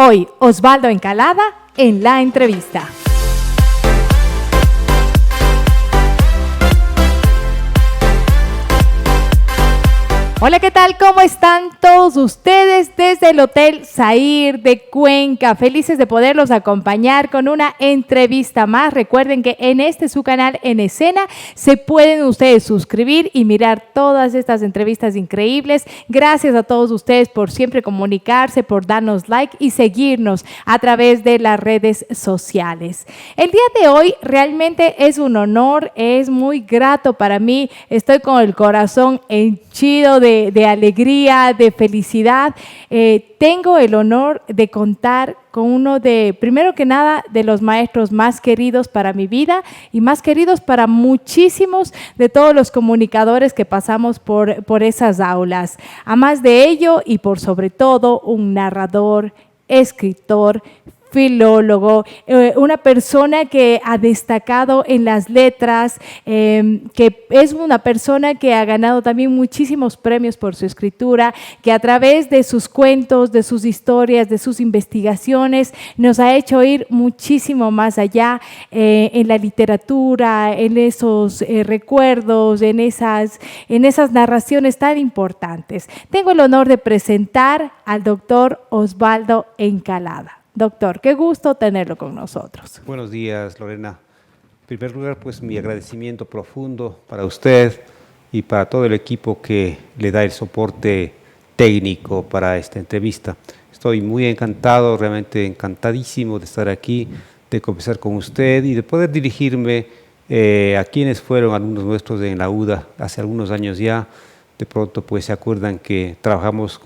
Hoy, Osvaldo Encalada en la entrevista. Hola, ¿qué tal? ¿Cómo están todos ustedes desde el Hotel Zair de Cuenca? Felices de poderlos acompañar con una entrevista más. Recuerden que en su canal En Escena se pueden ustedes suscribir y mirar todas estas entrevistas increíbles. Gracias a todos ustedes por siempre comunicarse, por darnos like y seguirnos a través de las redes sociales. El día de hoy realmente es un honor, es muy grato para mí. Estoy con el corazón henchido de alegría, de felicidad. Tengo el honor de contar con uno primero que nada, de los maestros más queridos para mi vida y más queridos para muchísimos de todos los comunicadores que pasamos por esas aulas. A más de ello y por sobre todo, un narrador, escritor, filólogo, una persona que ha destacado en las letras, que es una persona que ha ganado también muchísimos premios por su escritura, que a través de sus cuentos, de sus historias, de sus investigaciones, nos ha hecho ir muchísimo más allá en la literatura, en esos recuerdos, en esas narraciones tan importantes. Tengo el honor de presentar al doctor Osvaldo Encalada. Doctor, qué gusto tenerlo con nosotros. Buenos días, Lorena. En primer lugar, pues mi agradecimiento profundo para usted y para todo el equipo que le da el soporte técnico para esta entrevista. Estoy muy encantado, realmente encantadísimo de estar aquí, de conversar con usted y de poder dirigirme a quienes fueron alumnos nuestros en la UDA hace algunos años ya. De pronto pues se acuerdan que trabajamos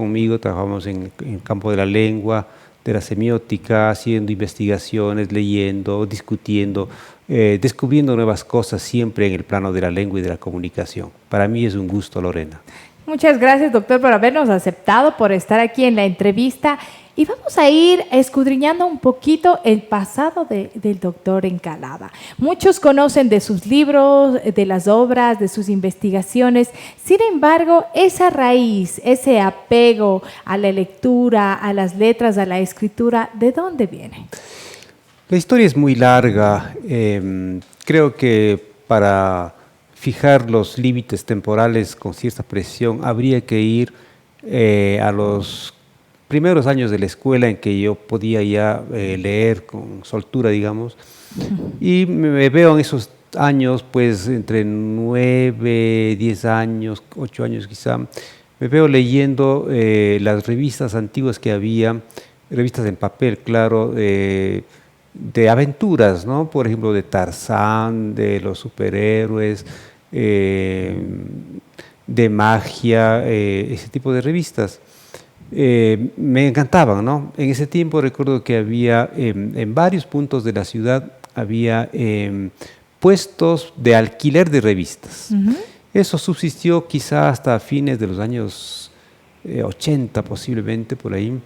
en el campo de la lengua, de la semiótica, haciendo investigaciones, leyendo, discutiendo, descubriendo nuevas cosas siempre en el plano de la lengua y de la comunicación. Para mí es un gusto, Lorena. Muchas gracias, doctor, por habernos aceptado, por estar aquí en la entrevista. Y vamos a ir escudriñando un poquito el pasado del doctor Encalada. Muchos conocen de sus libros, de las obras, de sus investigaciones. Sin embargo, esa raíz, ese apego a la lectura, a las letras, a la escritura, ¿de dónde viene? La historia es muy larga. Creo que para fijar los límites temporales con cierta precisión habría que ir a los primeros años de la escuela en que yo podía ya leer con soltura, digamos, y me veo en esos años, pues entre 9, 10 años, 8 años quizá, me veo leyendo las revistas antiguas que había, revistas en papel, claro, de aventuras, ¿no? Por ejemplo, de Tarzán, de los superhéroes, de magia, ese tipo de revistas. Me encantaban, ¿no? En ese tiempo recuerdo que había en varios puntos de la ciudad había puestos de alquiler de revistas. Eso subsistió quizá hasta fines de los años 80 posiblemente, por ahí.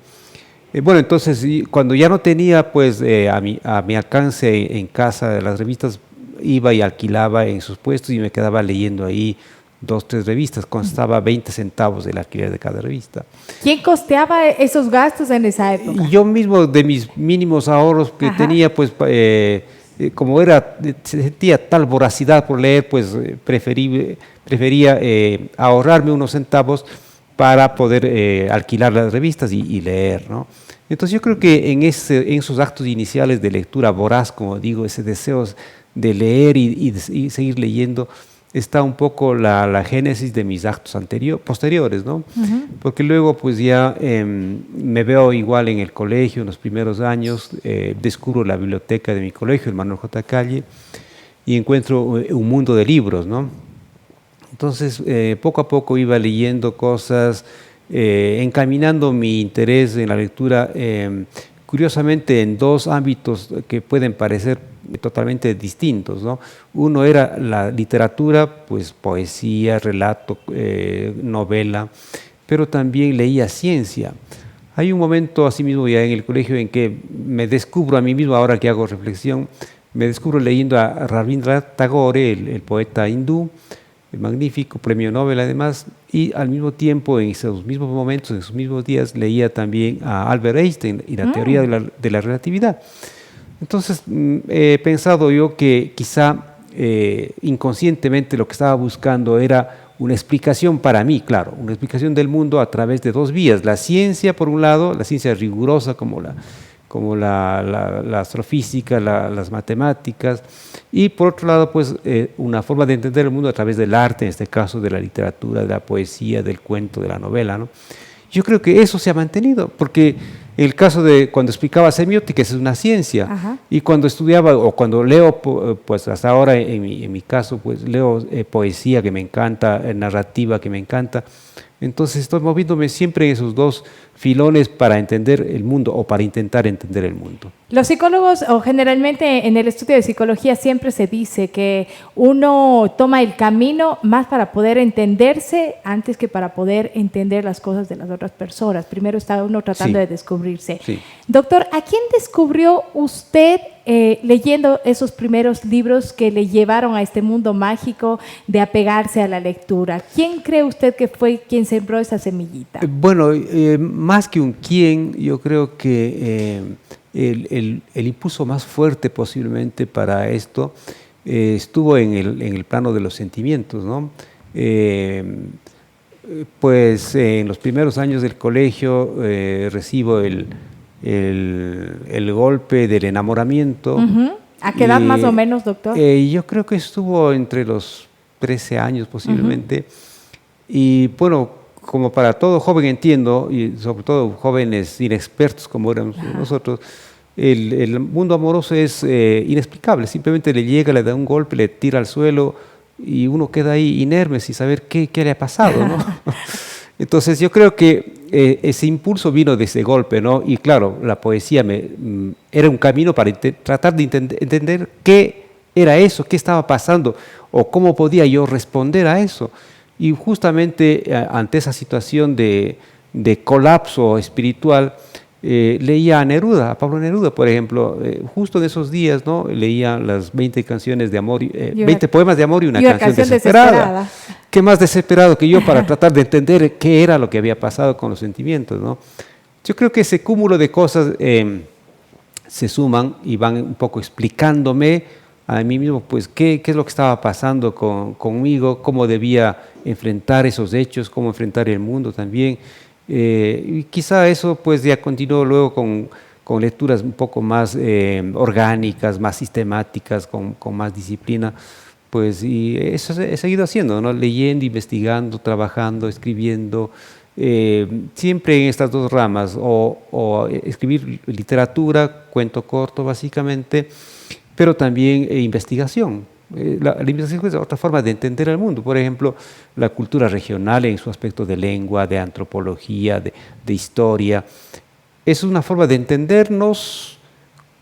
Bueno, entonces cuando ya no tenía pues a mi alcance en casa las revistas, iba y alquilaba en sus puestos y me quedaba leyendo ahí 2, 3 revistas, costaba 20 centavos el alquiler de cada revista. ¿Quién costeaba esos gastos en esa época? Yo mismo, de mis mínimos ahorros que tenía, pues como sentía tal voracidad por leer, pues prefería ahorrarme unos centavos para poder alquilar las revistas y leer, ¿no? Entonces yo creo que en esos actos iniciales de lectura voraz, como digo, ese deseo de leer y seguir leyendo, está un poco la génesis de mis actos posteriores, ¿no? Porque luego pues ya me veo igual en el colegio, en los primeros años, descubro la biblioteca de mi colegio, el Manuel J. Calle, y encuentro un mundo de libros, ¿no? Entonces poco a poco iba leyendo cosas, encaminando mi interés en la lectura, curiosamente en 2 ámbitos que pueden parecer totalmente distintos, ¿no? Uno era la literatura, pues poesía, relato, novela, pero también leía ciencia. Hay un momento asimismo ya en el colegio en que me descubro a mí mismo, ahora que hago reflexión, me descubro leyendo a Rabindranath Tagore, el poeta hindú, magnífico, premio Nobel además, y al mismo tiempo, en esos mismos momentos, en esos mismos días, leía también a Albert Einstein y la teoría de la relatividad. Entonces, he pensado yo que quizá inconscientemente lo que estaba buscando era una explicación para mí, claro, una explicación del mundo a través de dos vías. La ciencia, por un lado, la ciencia rigurosa como la astrofísica, las matemáticas, y por otro lado, pues una forma de entender el mundo a través del arte, en este caso de la literatura, de la poesía, del cuento, de la novela, ¿no? Yo creo que eso se ha mantenido, porque el caso de cuando explicaba semiótica es una ciencia. Ajá. Y cuando estudiaba o cuando leo, pues hasta ahora en mi caso, pues leo poesía que me encanta, narrativa que me encanta. Entonces estoy moviéndome siempre en esos dos filones para entender el mundo o para intentar entender el mundo. Los psicólogos, o generalmente en el estudio de psicología, siempre se dice que uno toma el camino más para poder entenderse antes que para poder entender las cosas de las otras personas. Primero está uno tratando de descubrirse. Sí. Doctor, ¿a quién descubrió usted leyendo esos primeros libros que le llevaron a este mundo mágico de apegarse a la lectura? ¿Quién cree usted que fue quien sembró esa semillita? Bueno, más que un quién, yo creo que el impulso más fuerte posiblemente para esto estuvo en el plano de los sentimientos, ¿no? Pues en los primeros años del colegio recibo el golpe del enamoramiento. ¿A qué edad más o menos, doctor? Yo creo que estuvo entre los 13 años posiblemente. Y bueno, como para todo joven entiendo, y sobre todo jóvenes inexpertos como éramos nosotros, el mundo amoroso es inexplicable. Simplemente le llega, le da un golpe, le tira al suelo y uno queda ahí inerme sin saber qué le ha pasado, ¿no? Entonces yo creo que ese impulso vino de ese golpe, ¿no? Y claro, la poesía era un camino para tratar de entender qué era eso, qué estaba pasando o cómo podía yo responder a eso. Y justamente ante esa situación de colapso espiritual, leía a Neruda, a Pablo Neruda, por ejemplo, justo en esos días, ¿no? Leía las 20 canciones de amor, 20 poemas de amor y una canción desesperada. ¿Qué más desesperado que yo para tratar de entender qué era lo que había pasado con los sentimientos, ¿no? Yo creo que ese cúmulo de cosas se suman y van un poco explicándome a mí mismo, pues, qué es lo que estaba pasando conmigo, cómo debía enfrentar esos hechos, cómo enfrentar el mundo también. Y quizá eso pues ya continuó luego con lecturas un poco más orgánicas, más sistemáticas, con más disciplina, pues, y eso he seguido haciendo, ¿no? Leyendo, investigando, trabajando, escribiendo, siempre en estas dos ramas, o escribir literatura, cuento corto básicamente, pero también investigación. La investigación es otra forma de entender el mundo. Por ejemplo, la cultura regional en su aspecto de lengua, de antropología, de historia. Es una forma de entendernos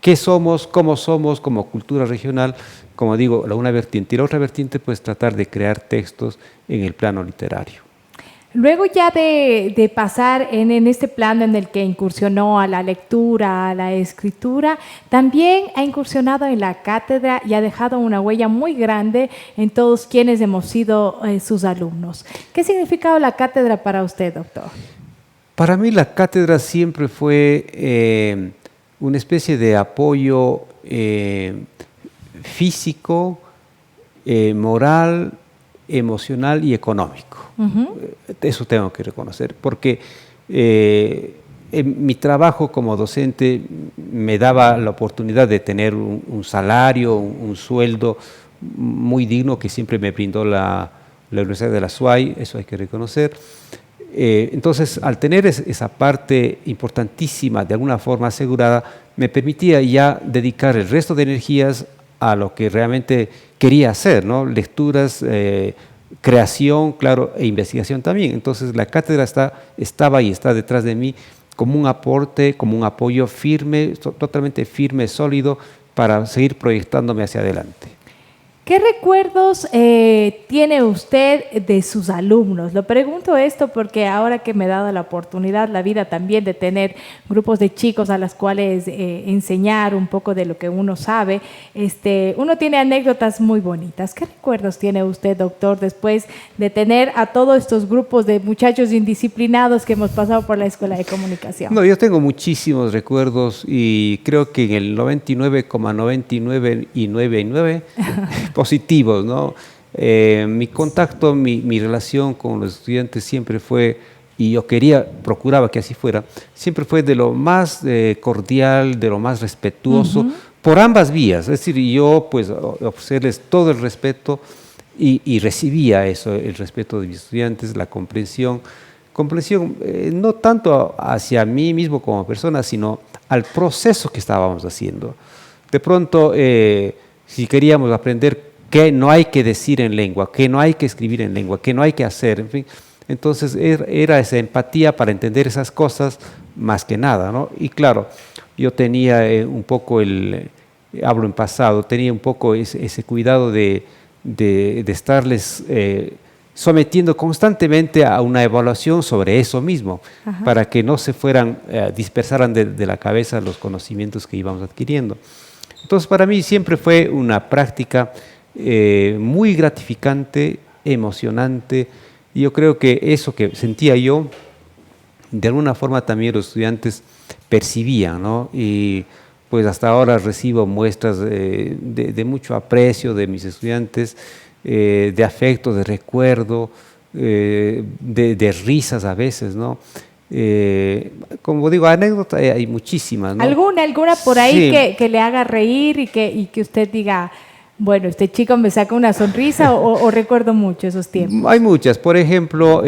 qué somos como cultura regional. Como digo, una vertiente. Y la otra vertiente, pues tratar de crear textos en el plano literario. Luego ya de pasar en este plano en el que incursionó a la lectura, a la escritura, también ha incursionado en la cátedra y ha dejado una huella muy grande en todos quienes hemos sido sus alumnos. ¿Qué ha significado la cátedra para usted, doctor? Para mí la cátedra siempre fue una especie de apoyo físico, moral, emocional y económico. Eso tengo que reconocer, porque mi trabajo como docente me daba la oportunidad de tener un salario, un sueldo muy digno que siempre me brindó la Universidad de la SUAY, eso hay que reconocer. Entonces, al tener esa parte importantísima, de alguna forma asegurada, me permitía ya dedicar el resto de energías a lo que realmente quería hacer, ¿no? Lecturas, creación, claro, e investigación también. Entonces la cátedra estaba y está detrás de mí como un aporte, como un apoyo firme, totalmente firme, sólido, para seguir proyectándome hacia adelante. ¿Qué recuerdos tiene usted de sus alumnos? Lo pregunto esto porque ahora que me he dado la oportunidad, la vida también, de tener grupos de chicos a las cuales enseñar un poco de lo que uno sabe, uno tiene anécdotas muy bonitas. ¿Qué recuerdos tiene usted, doctor, después de tener a todos estos grupos de muchachos indisciplinados que hemos pasado por la Escuela de Comunicación? No, yo tengo muchísimos recuerdos y creo que en el 99,99 positivos, ¿no? Mi contacto, mi relación con los estudiantes siempre fue, y yo procuraba que así fuera, siempre fue de lo más cordial, de lo más respetuoso, por ambas vías. Es decir, yo pues ofrecerles todo el respeto y recibía eso, el respeto de mis estudiantes, la comprensión, no tanto hacia mí mismo como persona, sino al proceso que estábamos haciendo. De pronto, si queríamos aprender qué no hay que decir en lengua, qué no hay que escribir en lengua, qué no hay que hacer, en fin, entonces era esa empatía para entender esas cosas más que nada, ¿no? Y claro, yo tenía un poco hablo en pasado, tenía un poco ese cuidado de estarles sometiendo constantemente a una evaluación sobre eso mismo, para que no se dispersaran de la cabeza los conocimientos que íbamos adquiriendo. Entonces, para mí siempre fue una práctica muy gratificante, emocionante, y yo creo que eso que sentía yo, de alguna forma también los estudiantes percibían, ¿no? Y pues hasta ahora recibo muestras de mucho aprecio de mis estudiantes, de afecto, de recuerdo, de risas a veces, ¿no? Como digo, anécdotas hay muchísimas, ¿no? ¿Alguna por ahí Sí. que le haga reír y que usted diga, bueno, este chico me saca una sonrisa o recuerdo mucho esos tiempos? Hay muchas. Por ejemplo,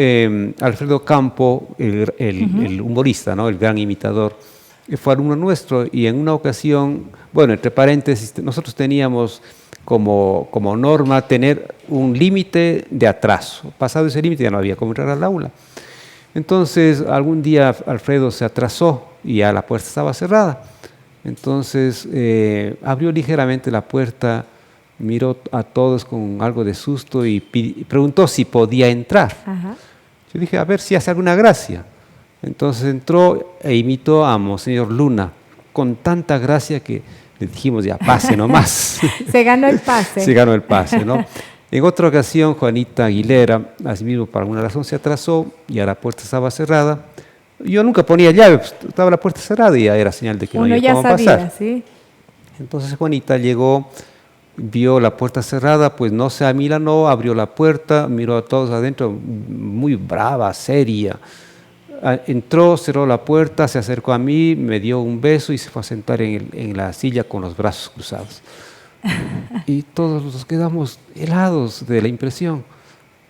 Alfredo Campo, el humorista, ¿no? El gran imitador, fue alumno nuestro y en una ocasión, bueno, entre paréntesis, nosotros teníamos como norma tener un límite de atraso. Pasado ese límite ya no había cómo entrar al aula. Entonces, algún día Alfredo se atrasó y ya la puerta estaba cerrada. Entonces, abrió ligeramente la puerta, miró a todos con algo de susto y preguntó si podía entrar. Ajá. Yo dije, a ver si hace alguna gracia. Entonces entró e imitó a Monseñor Luna con tanta gracia que le dijimos, ya pase nomás. Se ganó el pase. Se ganó el pase, ¿no? En otra ocasión, Juanita Aguilera, asimismo por alguna razón se atrasó y a la puerta estaba cerrada. Yo nunca ponía llave, pues, estaba la puerta cerrada y ya era señal de que no Uno había ya cómo sabía, pasar. ¿sí? Entonces Juanita llegó, vio la puerta cerrada, pues no se amilanó, abrió la puerta, miró a todos adentro, muy brava, seria. Entró, cerró la puerta, se acercó a mí, me dio un beso y se fue a sentar en la silla con los brazos cruzados. Y todos nos quedamos helados de la impresión.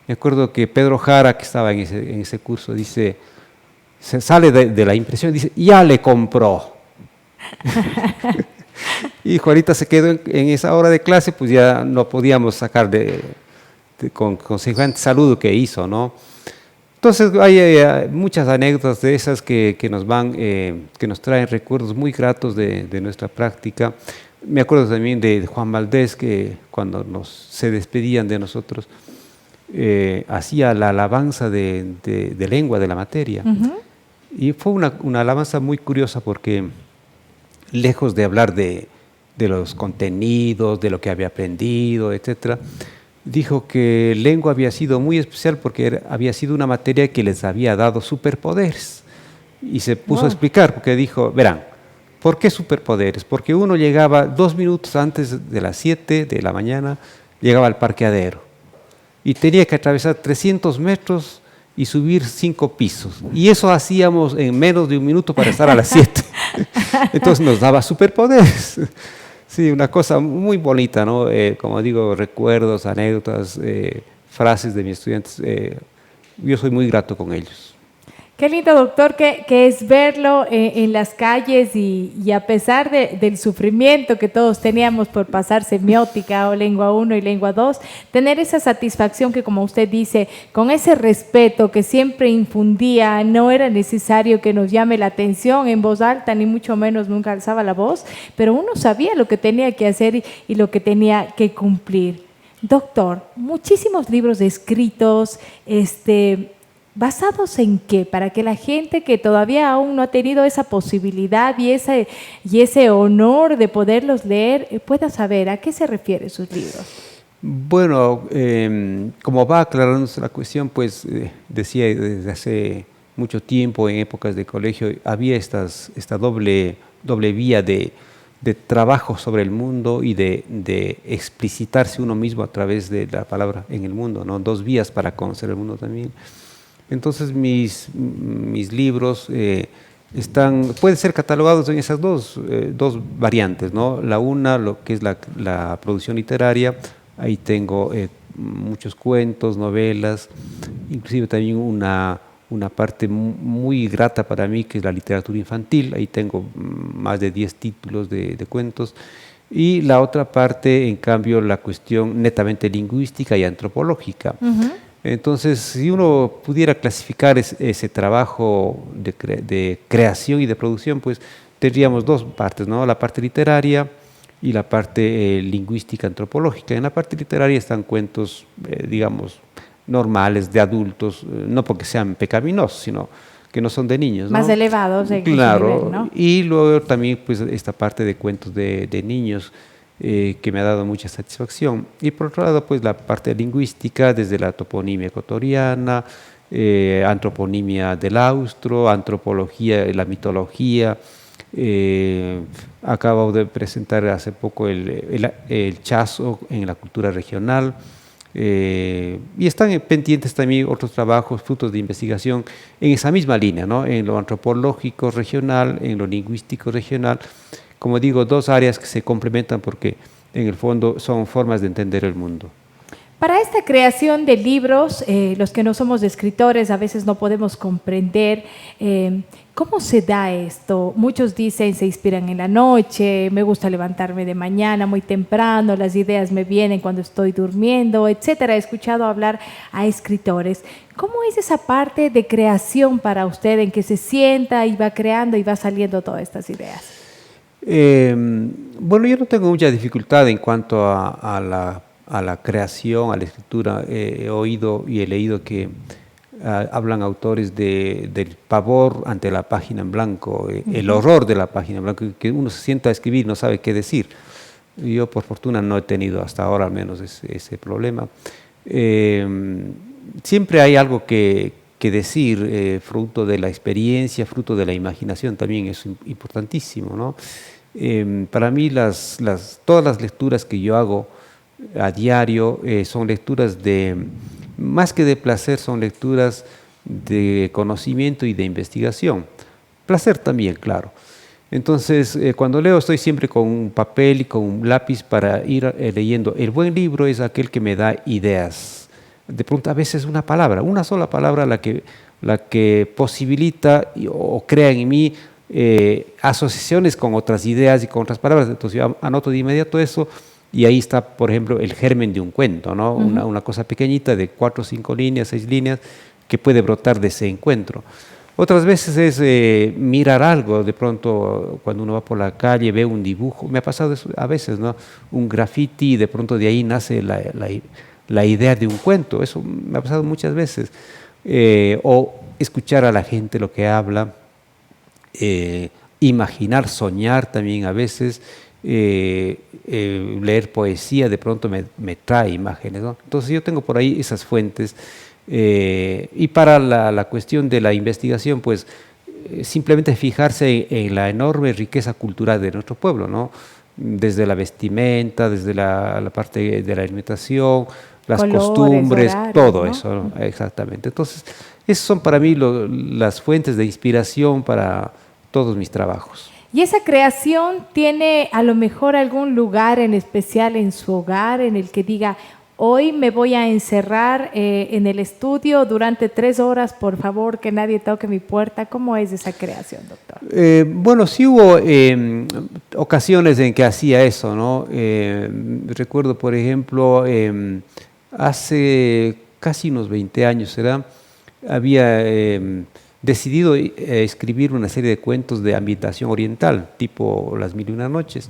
Me acuerdo que Pedro Jara, que estaba en ese curso, dice, se sale de la impresión, dice, ya le compró. Y Juanita se quedó en esa hora de clase, pues ya no podíamos sacar con semejante saludo que hizo, ¿no? Entonces hay muchas anécdotas de esas que nos traen recuerdos muy gratos de nuestra práctica. Me acuerdo también de Juan Valdés, que cuando se despedían de nosotros, hacía la alabanza de lengua de la materia. Y fue una alabanza muy curiosa porque lejos de hablar de los contenidos, de lo que había aprendido, etcétera, dijo que lengua había sido muy especial porque había sido una materia que les había dado superpoderes. Y se puso a explicar, porque dijo, verán, ¿por qué superpoderes? Porque uno llegaba 2 minutos antes de las 7 de la mañana, llegaba al parqueadero y tenía que atravesar 300 metros y subir 5 pisos. Y eso hacíamos en menos de 1 minuto para estar a las 7. Entonces nos daba superpoderes. Sí, una cosa muy bonita, ¿no? Como digo, recuerdos, anécdotas, frases de mis estudiantes. Yo soy muy grato con ellos. Qué lindo, doctor, que es verlo en las calles y a pesar del sufrimiento que todos teníamos por pasar semiótica o lengua 1 y lengua 2, tener esa satisfacción que, como usted dice, con ese respeto que siempre infundía, no era necesario que nos llame la atención en voz alta, ni mucho menos nunca alzaba la voz, pero uno sabía lo que tenía que hacer y lo que tenía que cumplir. Doctor, muchísimos libros escritos, ¿basados en qué? Para que la gente que todavía aún no ha tenido esa posibilidad y ese honor de poderlos leer, pueda saber a qué se refieren sus libros. Bueno, como va aclarándose la cuestión, pues decía desde hace mucho tiempo, en épocas de colegio, había esta doble vía de trabajo sobre el mundo y de explicitarse uno mismo a través de la palabra en el mundo, ¿no? Dos vías para conocer el mundo también. Entonces mis libros pueden ser catalogados en esas dos variantes, ¿no? La una, lo que es la producción literaria, ahí tengo muchos cuentos, novelas, inclusive también una parte muy grata para mí, que es la literatura infantil. Ahí tengo más de 10 títulos de cuentos. Y la otra parte, en cambio, la cuestión netamente lingüística y antropológica. Uh-huh. Entonces, si uno pudiera clasificar ese trabajo de creación y de producción, pues tendríamos dos partes, ¿no? La parte literaria y la parte lingüística antropológica. En la parte literaria están cuentos, digamos, normales, de adultos, no porque sean pecaminosos, sino que no son de niños, ¿no? Más elevados en claro, nivel, ¿no? Y luego también pues esta parte de cuentos de niños, que me ha dado mucha satisfacción. Y por otro lado, pues la parte lingüística, desde la toponimia ecuatoriana, antroponimia del austro, antropología, la mitología. Acabo de presentar hace poco el chazo en la cultura regional. Y están pendientes también otros trabajos, frutos de investigación en esa misma línea, ¿no? En lo antropológico regional, en lo lingüístico regional. Como digo, dos áreas que se complementan porque en el fondo son formas de entender el mundo. Para esta creación de libros, los que no somos escritores a veces no podemos comprender cómo se da esto. Muchos dicen se inspiran en la noche, me gusta levantarme de mañana muy temprano, las ideas me vienen cuando estoy durmiendo, etcétera. He escuchado hablar a escritores. ¿Cómo es esa parte de creación para usted en que se sienta y va creando y va saliendo todas estas ideas? Bueno, yo no tengo mucha dificultad en cuanto a la creación, a la escritura. He oído y he leído que hablan autores del pavor ante la página en blanco, el horror de la página en blanco, que uno se sienta a escribir y no sabe qué decir. Yo, por fortuna, no he tenido hasta ahora al menos ese problema. Siempre hay algo que decir, fruto de la experiencia, fruto de la imaginación, también es importantísimo, ¿no? Para mí todas las lecturas que yo hago a diario son lecturas más que de placer, son lecturas de conocimiento y de investigación. Placer también, claro. Entonces, cuando leo estoy siempre con un papel y con un lápiz para ir leyendo. El buen libro es aquel que me da ideas. De pronto a veces una sola palabra la que posibilita o crea en mí asociaciones con otras ideas y con otras palabras. Entonces yo anoto de inmediato eso y ahí está, por ejemplo, el germen de un cuento, ¿no? Uh-huh. Una cosa pequeñita de 4, 5 líneas, 6 líneas que puede brotar de ese encuentro. Otras veces es mirar algo, de pronto cuando uno va por la calle ve un dibujo, me ha pasado eso a veces, ¿no? Un graffiti y de pronto de ahí nace la idea de un cuento. Eso me ha pasado muchas veces. O escuchar a la gente lo que habla, imaginar, soñar también a veces, leer poesía de pronto me trae imágenes, ¿no? Entonces yo tengo por ahí esas fuentes. Y para la cuestión de la investigación, pues simplemente fijarse en la enorme riqueza cultural de nuestro pueblo, ¿no? Desde la vestimenta, desde la parte de la alimentación, las colores, costumbres, horarios, todo, ¿no? Eso, ¿no? Exactamente. Entonces, esas son para mí las fuentes de inspiración para todos mis trabajos. ¿Y esa creación tiene a lo mejor algún lugar en especial en su hogar en el que diga, hoy me voy a encerrar en el estudio durante 3 horas, por favor, que nadie toque mi puerta? ¿Cómo es esa creación, doctor? Bueno, sí hubo ocasiones en que hacía eso, ¿no? Recuerdo, por ejemplo, hace casi unos 20 años, había decidido escribir una serie de cuentos de ambientación oriental, tipo Las Mil y Una Noches.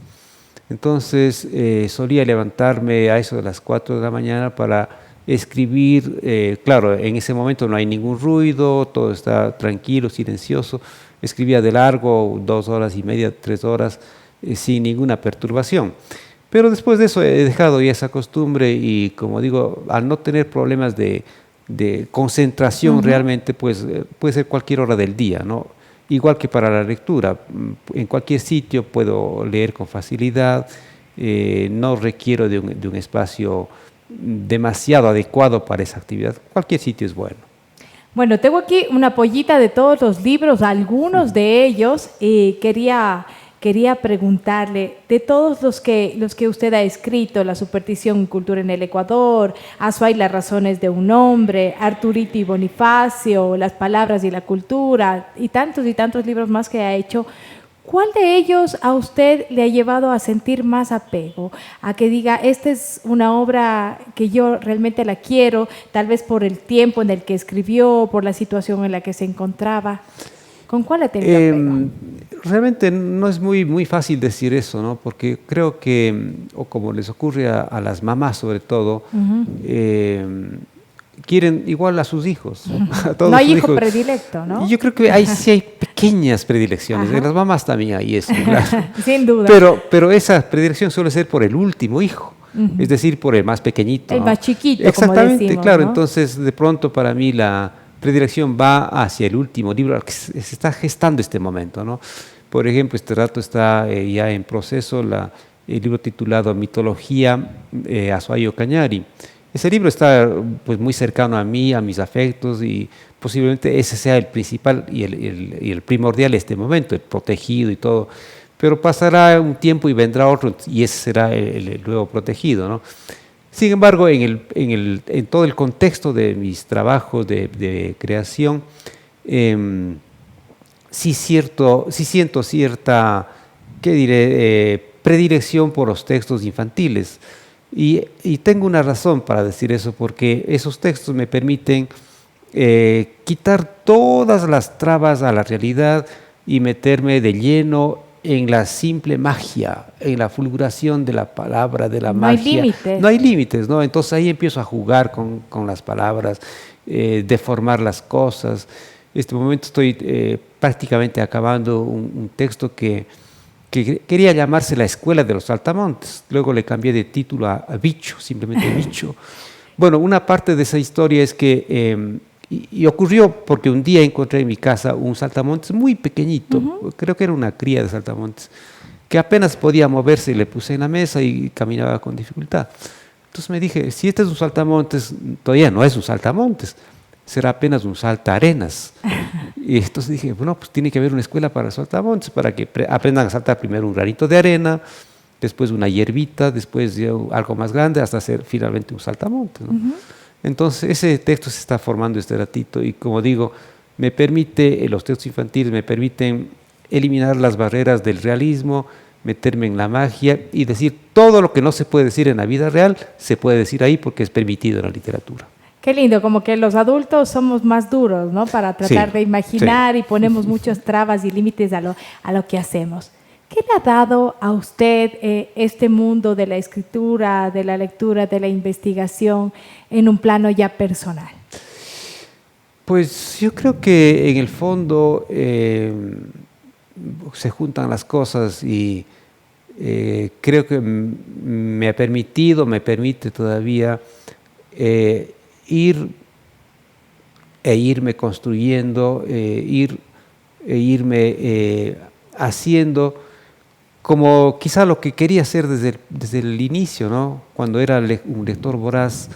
Entonces solía levantarme a eso de las 4 de la mañana para escribir. Claro, en ese momento no hay ningún ruido, todo está tranquilo, silencioso. Escribía de largo, 2 horas y media, 3 horas, sin ninguna perturbación. Pero después de eso he dejado ya esa costumbre y, como digo, al no tener problemas de concentración realmente, pues puede ser cualquier hora del día, ¿no? Igual que para la lectura, en cualquier sitio puedo leer con facilidad, no requiero de un espacio demasiado adecuado para esa actividad. Cualquier sitio es bueno. Bueno, tengo aquí una pollita de todos los libros, algunos de ellos, y quería preguntarle, de todos los que usted ha escrito, La superstición y cultura en el Ecuador, Azuay, las razones de un hombre, Arturito y Bonifacio, Las palabras y la cultura, y tantos libros más que ha hecho, ¿cuál de ellos a usted le ha llevado a sentir más apego? A que diga, esta es una obra que yo realmente la quiero, tal vez por el tiempo en el que escribió, por la situación en la que se encontraba. ¿Con cuál ha tenido apego? Realmente no es muy fácil decir eso, ¿no? Porque creo que, o como les ocurre a las mamás sobre todo, quieren igual a sus hijos, a todos No hay sus hijo hijos. predilecto, ¿no? Yo creo que sí hay pequeñas predilecciones, en las mamás también hay eso, claro. Sin duda. Pero esa predilección suele ser por el último hijo, es decir, por el más pequeñito, El ¿no? más chiquito, Exactamente, como decimos, claro. ¿no? Entonces, de pronto para mí la predilección va hacia el último libro al que se está gestando este momento, ¿no? Por ejemplo, este rato está ya en proceso el libro titulado Mitología, Azuay Ocañari. Ese libro está pues muy cercano a mí, a mis afectos, y posiblemente ese sea el principal y el primordial en este momento, el protegido y todo. Pero pasará un tiempo y vendrá otro, y ese será el nuevo protegido, ¿no? Sin embargo, en todo el contexto de mis trabajos de creación, sí siento cierta, ¿qué diré?, predilección por los textos infantiles. Y tengo una razón para decir eso, porque esos textos me permiten quitar todas las trabas a la realidad y meterme de lleno en la simple magia, en la fulguración de la palabra, de la magia. No hay límites. No hay límites, ¿no? Entonces ahí empiezo a jugar con las palabras, deformar las cosas. En este momento estoy prácticamente acabando un texto que quería llamarse La Escuela de los Saltamontes. Luego le cambié de título a Bicho, simplemente Bicho. Bueno, una parte de esa historia es que, y ocurrió porque un día encontré en mi casa un saltamontes muy pequeñito, creo que era una cría de saltamontes, que apenas podía moverse, y le puse en la mesa y caminaba con dificultad. Entonces me dije, si este es un saltamontes, todavía no es un saltamontes, será apenas un saltarenas. Y entonces dije, bueno, pues tiene que haber una escuela para saltamontes, para que aprendan a saltar primero un granito de arena, después una hierbita, después ya algo más grande, hasta ser finalmente un saltamontes, ¿no? Entonces ese texto se está formando este ratito, y como digo, me permite, los textos infantiles me permiten eliminar las barreras del realismo, meterme en la magia y decir todo lo que no se puede decir en la vida real, se puede decir ahí porque es permitido en la literatura. Qué lindo, como que los adultos somos más duros, ¿no? Para tratar de imaginar y ponemos muchas trabas y límites a lo que hacemos. ¿Qué le ha dado a usted este mundo de la escritura, de la lectura, de la investigación en un plano ya personal? Pues yo creo que en el fondo se juntan las cosas y creo que me permite todavía irme construyendo, irme haciendo como quizá lo que quería hacer desde el inicio, ¿no? Cuando era un lector voraz,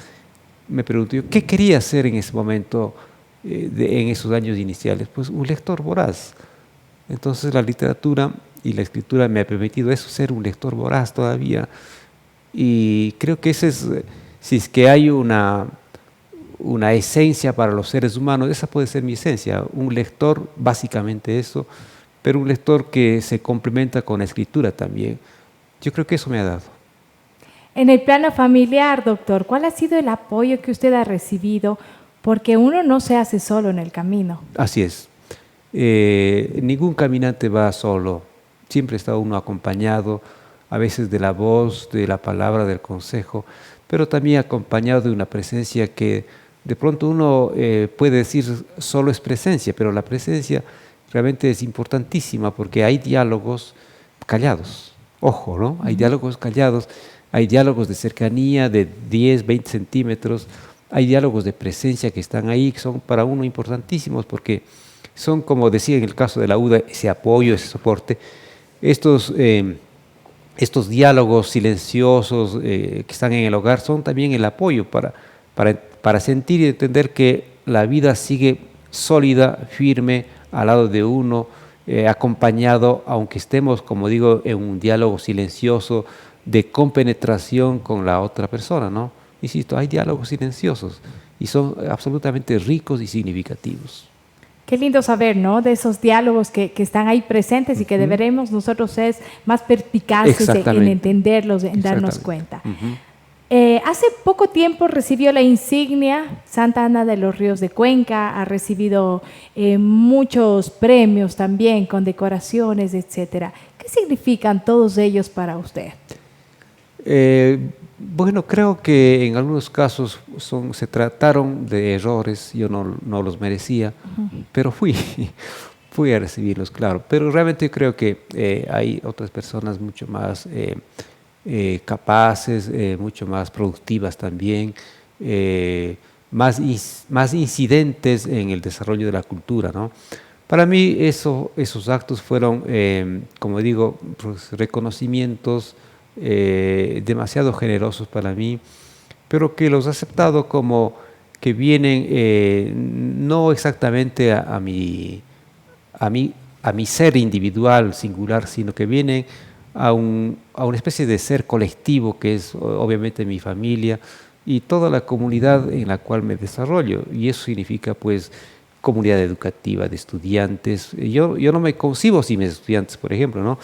me pregunté yo, ¿qué quería hacer en ese momento, en esos años iniciales? Pues un lector voraz. Entonces la literatura y la escritura me ha permitido eso, ser un lector voraz todavía. Y creo que ese es, si es que hay una esencia para los seres humanos, esa puede ser mi esencia, un lector, básicamente eso, pero un lector que se complementa con la escritura también. Yo creo que eso me ha dado. En el plano familiar, doctor, ¿cuál ha sido el apoyo que usted ha recibido? Porque uno no se hace solo en el camino. Así es. Ningún caminante va solo, siempre está uno acompañado. a veces de la voz, de la palabra, del consejo, pero también acompañado de una presencia que de pronto uno puede decir solo es presencia, pero la presencia realmente es importantísima porque hay diálogos callados, ojo, ¿no? Hay diálogos callados, hay diálogos de cercanía de 10, 20 centímetros, hay diálogos de presencia que están ahí, que son para uno importantísimos porque son, como decía en el caso de la UDA, ese apoyo, ese soporte. Estos diálogos silenciosos que están en el hogar son también el apoyo para sentir y entender que la vida sigue sólida, firme, al lado de uno, acompañado, aunque estemos, como digo, en un diálogo silencioso de compenetración con la otra persona, ¿no? Insisto, hay diálogos silenciosos y son absolutamente ricos y significativos. Qué lindo saber, ¿no? De esos diálogos que están ahí presentes y que deberemos nosotros ser más perspicaces en entenderlos, en darnos cuenta. Hace poco tiempo recibió la insignia Santa Ana de los Ríos de Cuenca, ha recibido muchos premios también, condecoraciones, etcétera. ¿Qué significan todos ellos para usted? Bueno, creo que en algunos casos se trataron de errores, yo no los merecía, pero fui a recibirlos, claro. Pero realmente creo que hay otras personas mucho más capaces, mucho más productivas también, más incidentes en el desarrollo de la cultura, ¿no? Para mí esos actos fueron, como digo, pues, reconocimientos demasiado generosos para mí, pero que los he aceptado como que vienen no exactamente a mi ser individual, singular, sino que vienen a una especie de ser colectivo que es obviamente mi familia y toda la comunidad en la cual me desarrollo, y eso significa pues comunidad educativa de estudiantes. Yo no me concibo sin mis estudiantes, por ejemplo, ¿no?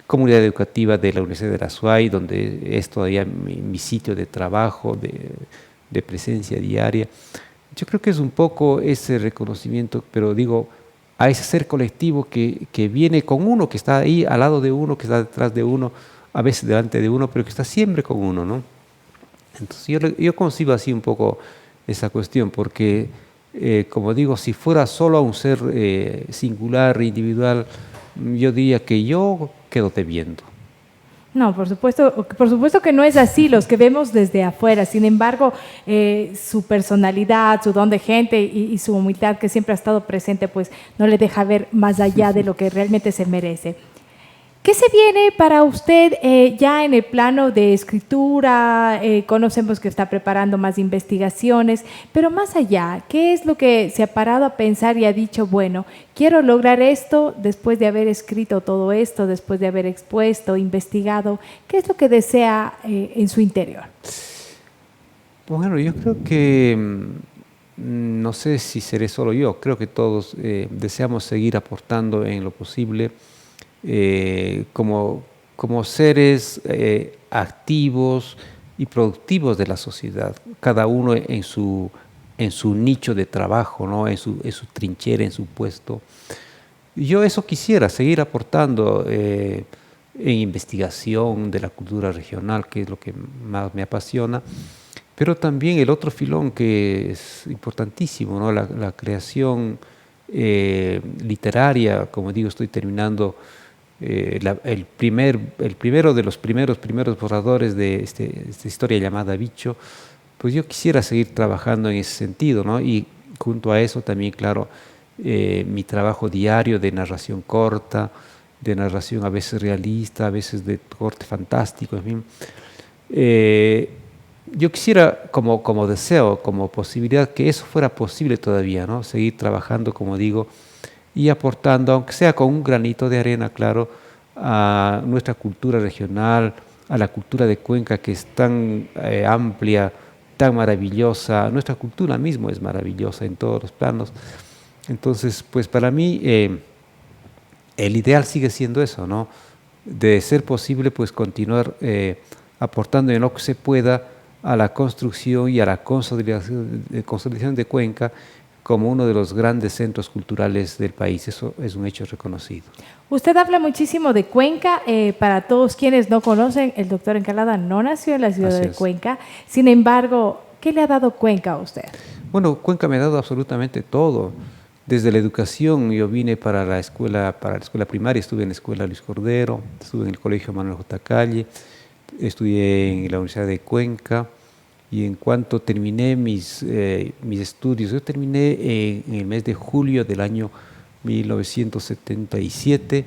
Comunidad educativa de la Universidad de la SUAY, donde es todavía mi sitio de trabajo, de presencia diaria. Yo creo que es un poco ese reconocimiento, pero digo, a ese ser colectivo que viene con uno, que está ahí al lado de uno, que está detrás de uno, a veces delante de uno, pero que está siempre con uno, ¿no? Entonces yo concibo así un poco esa cuestión, porque como digo, si fuera solo a un ser singular, individual, yo diría que yo quedo debiendo. No, por supuesto que no es así, los que vemos desde afuera. Sin embargo, su personalidad, su don de gente y su humildad que siempre ha estado presente, pues no le deja ver más allá de lo que realmente se merece. ¿Qué se viene para usted ya en el plano de escritura? Conocemos que está preparando más investigaciones, pero más allá, ¿qué es lo que se ha parado a pensar y ha dicho, bueno, quiero lograr esto después de haber escrito todo esto, después de haber expuesto, investigado? ¿Qué es lo que desea en su interior? Bueno, yo creo que, no sé si seré solo yo, creo que todos deseamos seguir aportando en lo posible como seres activos y productivos de la sociedad, cada uno en su nicho de trabajo, ¿no? en su trinchera, en su puesto. Yo eso quisiera, seguir aportando en investigación de la cultura regional, que es lo que más me apasiona, pero también el otro filón que es importantísimo, ¿no? La creación literaria. Como digo, estoy terminando el primero de los primeros borradores de esta historia llamada Bicho. Pues yo quisiera seguir trabajando en ese sentido, ¿no? Y junto a eso también, claro, mi trabajo diario de narración corta, de narración a veces realista, a veces de corte fantástico, en fin. Yo quisiera, como deseo, como posibilidad, que eso fuera posible todavía, ¿no? Seguir trabajando, como digo, y aportando, aunque sea con un granito de arena, claro, a nuestra cultura regional, a la cultura de Cuenca, que es tan amplia, tan maravillosa. Nuestra cultura misma es maravillosa en todos los planos. Entonces, pues para mí el ideal sigue siendo eso, ¿no? De ser posible, pues continuar aportando en lo que se pueda a la construcción y a la consolidación de Cuenca, como uno de los grandes centros culturales del país. Eso es un hecho reconocido. Usted habla muchísimo de Cuenca. Para todos quienes no conocen, el doctor Encalada no nació en la ciudad de Cuenca. Sin embargo, ¿qué le ha dado Cuenca a usted? Bueno, Cuenca me ha dado absolutamente todo. Desde la educación, yo vine para la escuela primaria, estuve en la escuela Luis Cordero, estuve en el colegio Manuel J. Calle, estudié en la Universidad de Cuenca, y en cuanto terminé mis estudios, yo terminé en el mes de julio del año 1977,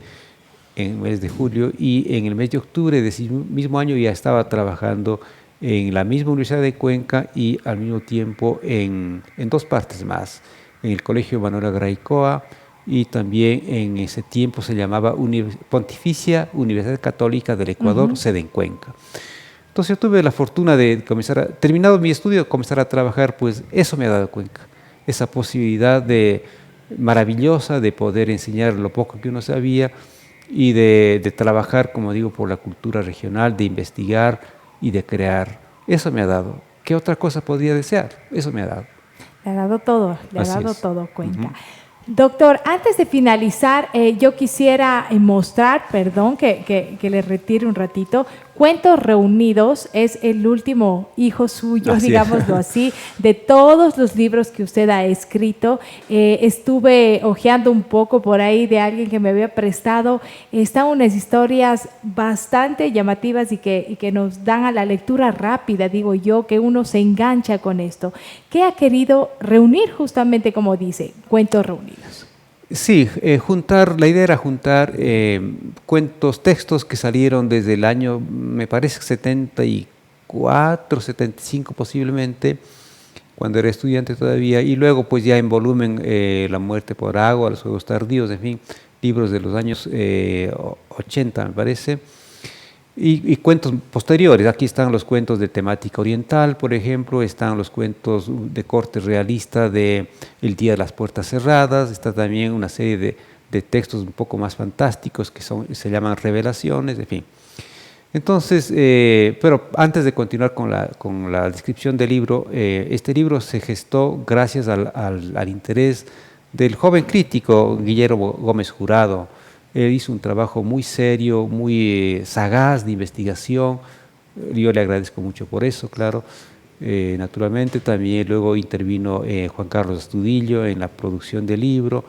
en el mes de julio, y en el mes de octubre de ese mismo año ya estaba trabajando en la misma Universidad de Cuenca y al mismo tiempo en dos partes más, en el Colegio Manuel Agraicoa, y también en ese tiempo se llamaba Pontificia Universidad Católica del Ecuador, sede en Cuenca. Entonces yo tuve la fortuna de comenzar, terminado mi estudio, comenzar a trabajar, pues eso me ha dado Cuenca, esa posibilidad maravillosa de poder enseñar lo poco que uno sabía y de trabajar, como digo, por la cultura regional, de investigar y de crear. Eso me ha dado. ¿Qué otra cosa podría desear? Eso me ha dado. Le ha dado todo, le ha dado todo Cuenca. Doctor, antes de finalizar, yo quisiera mostrar, perdón que le retire un ratito, Cuentos Reunidos es el último hijo suyo, digámoslo así, de todos los libros que usted ha escrito. Estuve hojeando un poco por ahí de alguien que me había prestado. Están unas historias bastante llamativas y que nos dan a la lectura rápida, digo yo, que uno se engancha con esto. ¿Qué ha querido reunir justamente, como dice, Cuentos Reunidos? Sí, la idea era juntar cuentos, textos que salieron desde el año, me parece, 74, 75 posiblemente, cuando era estudiante todavía, y luego pues ya en volumen La muerte por agua, Los juegos tardíos, en fin, libros de los años 80 me parece, y cuentos posteriores. Aquí están los cuentos de temática oriental, por ejemplo, están los cuentos de corte realista de El día de las puertas cerradas, está también una serie de textos un poco más fantásticos que se llaman revelaciones, en fin. Entonces, pero antes de continuar con la descripción del libro, este libro se gestó gracias al interés del joven crítico Guillermo Gómez Jurado. Él hizo un trabajo muy serio, muy sagaz de investigación. Yo le agradezco mucho por eso, claro. Naturalmente también luego intervino Juan Carlos Astudillo en la producción del libro.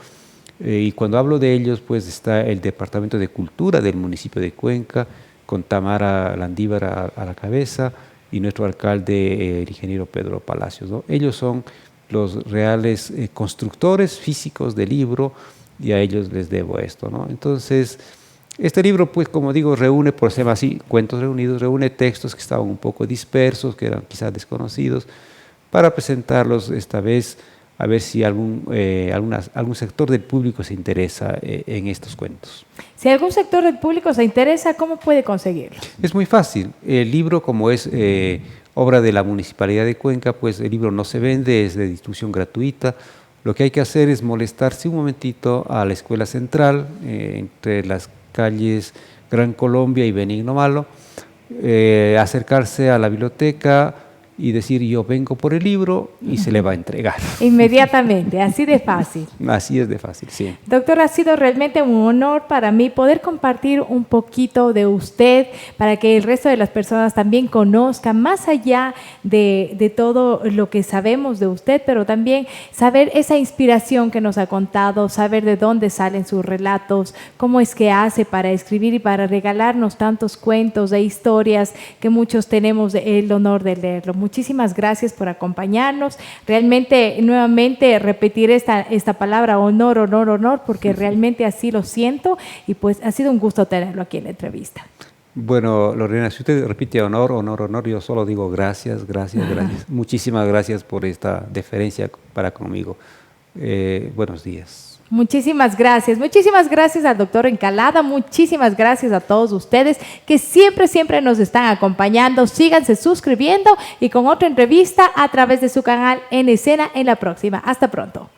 Y cuando hablo de ellos, pues está el Departamento de Cultura del municipio de Cuenca, con Tamara Landívar a la cabeza, y nuestro alcalde, el ingeniero Pedro Palacios, ¿no? Ellos son los reales constructores físicos del libro, y a ellos les debo esto, ¿no? Entonces, este libro, pues como digo, reúne, por ser así, Cuentos Reunidos, reúne textos que estaban un poco dispersos, que eran quizás desconocidos, para presentarlos esta vez, a ver si algún sector del público se interesa en estos cuentos. Si algún sector del público se interesa, ¿cómo puede conseguirlo? Es muy fácil. El libro, como es obra de la Municipalidad de Cuenca, pues el libro no se vende, es de distribución gratuita. Lo que hay que hacer es molestarse un momentito a la Escuela Central, entre las calles Gran Colombia y Benigno Malo, acercarse a la biblioteca y decir yo vengo por el libro y se le va a entregar. Inmediatamente, así de fácil. Así es de fácil, sí. Doctor, ha sido realmente un honor para mí poder compartir un poquito de usted para que el resto de las personas también conozcan más allá de todo lo que sabemos de usted, pero también saber esa inspiración que nos ha contado, saber de dónde salen sus relatos, cómo es que hace para escribir y para regalarnos tantos cuentos e historias que muchos tenemos el honor de leerlo. Muchísimas gracias por acompañarnos. Realmente, nuevamente, repetir esta palabra, honor, honor, honor, porque realmente así lo siento y pues ha sido un gusto tenerlo aquí en la entrevista. Bueno, Lorena, si usted repite honor, honor, honor, yo solo digo gracias, gracias, gracias. Muchísimas gracias por esta deferencia para conmigo. Buenos días. Muchísimas gracias al doctor Encalada, muchísimas gracias a todos ustedes que siempre nos están acompañando. Síganse suscribiendo y con otra entrevista a través de su canal En Escena en la próxima. Hasta pronto.